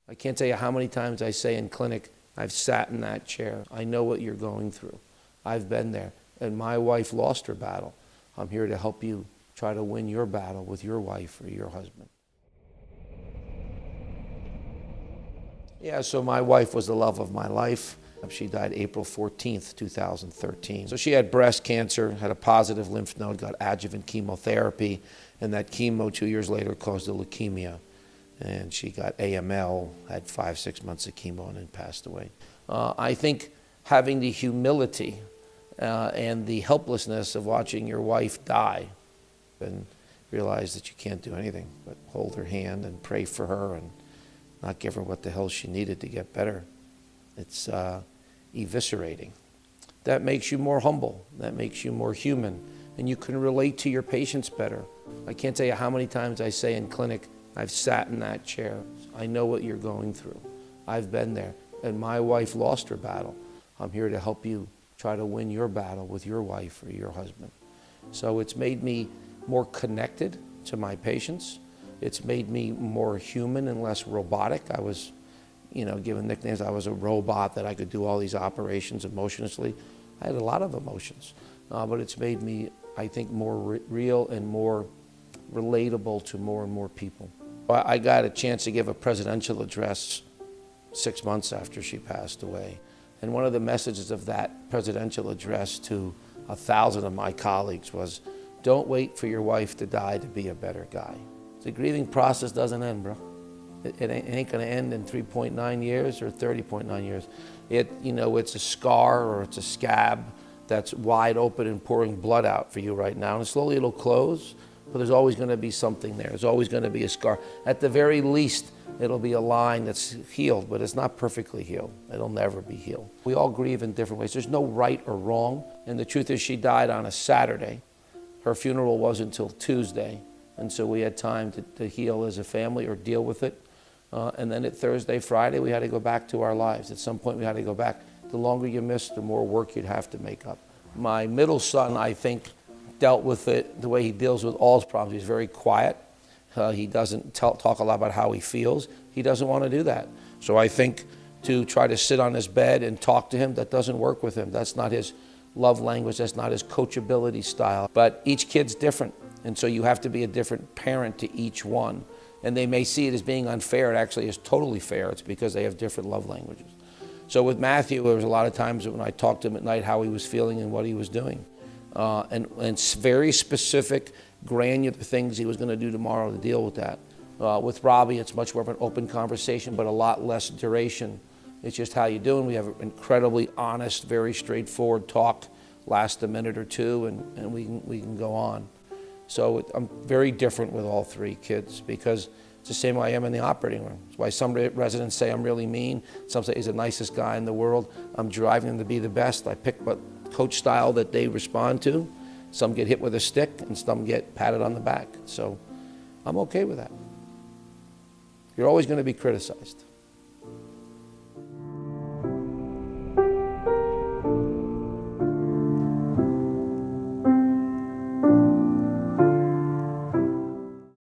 I can't tell you how many times I say in clinic, I've sat in that chair. I know what you're going through. I've been there. And my wife lost her battle. I'm here to help you try to win your battle with your wife or your husband. Yeah, so my wife was the love of my life. She died April 14th, 2013. So she had breast cancer, had a positive lymph node, got adjuvant chemotherapy, and that chemo 2 years later caused a leukemia. And she got AML, had 5-6 months of chemo, and then passed away. I think having the humility and the helplessness of watching your wife die and realize that you can't do anything but hold her hand and pray for her and not give her what the hell she needed to get better. It's eviscerating. That makes you more humble. That makes you more human. And you can relate to your patients better. I can't tell you how many times I say in clinic, I've sat in that chair. I know what you're going through. I've been there. And my wife lost her battle. I'm here to help you try to win your battle with your wife or your husband. So it's made me more connected to my patients. It's made me more human and less robotic. I was, given nicknames. I was a robot, that I could do all these operations emotionlessly. I had a lot of emotions, but it's made me, I think, more real and more relatable to more and more people. I got a chance to give a presidential address 6 months after she passed away. And one of the messages of that presidential address to 1,000 of my colleagues was, don't wait for your wife to die to be a better guy. The grieving process doesn't end, bro. It ain't gonna end in 3.9 years or 30.9 years. It's a scar or it's a scab that's wide open and pouring blood out for you right now. And slowly it'll close, but there's always gonna be something there. There's always gonna be a scar. At the very least, it'll be a line that's healed, but it's not perfectly healed. It'll never be healed. We all grieve in different ways. There's no right or wrong. And the truth is, she died on a Saturday. Her funeral wasn't until Tuesday. And so we had time to heal as a family or deal with it. And then at Thursday, Friday, we had to go back to our lives. At some point, we had to go back. The longer you miss, the more work you'd have to make up. My middle son, I think, dealt with it the way he deals with all his problems. He's very quiet. He doesn't talk a lot about how he feels. He doesn't want to do that. So I think to try to sit on his bed and talk to him, that doesn't work with him. That's not his love language. That's not his coachability style. But each kid's different. And so you have to be a different parent to each one. And they may see it as being unfair. It actually is totally fair. It's because they have different love languages. So with Matthew, there was a lot of times when I talked to him at night how he was feeling and what he was doing. And very specific, granular things he was going to do tomorrow to deal with that. With Robbie, it's much more of an open conversation, but a lot less duration. It's just, how you doing? We have an incredibly honest, very straightforward talk, last a minute or two, and we can go on. So I'm very different with all three kids, because it's the same way I am in the operating room. It's why some residents say I'm really mean. Some say he's the nicest guy in the world. I'm driving them to be the best. I pick what coach style that they respond to. Some get hit with a stick and some get patted on the back. So I'm okay with that. You're always going to be criticized.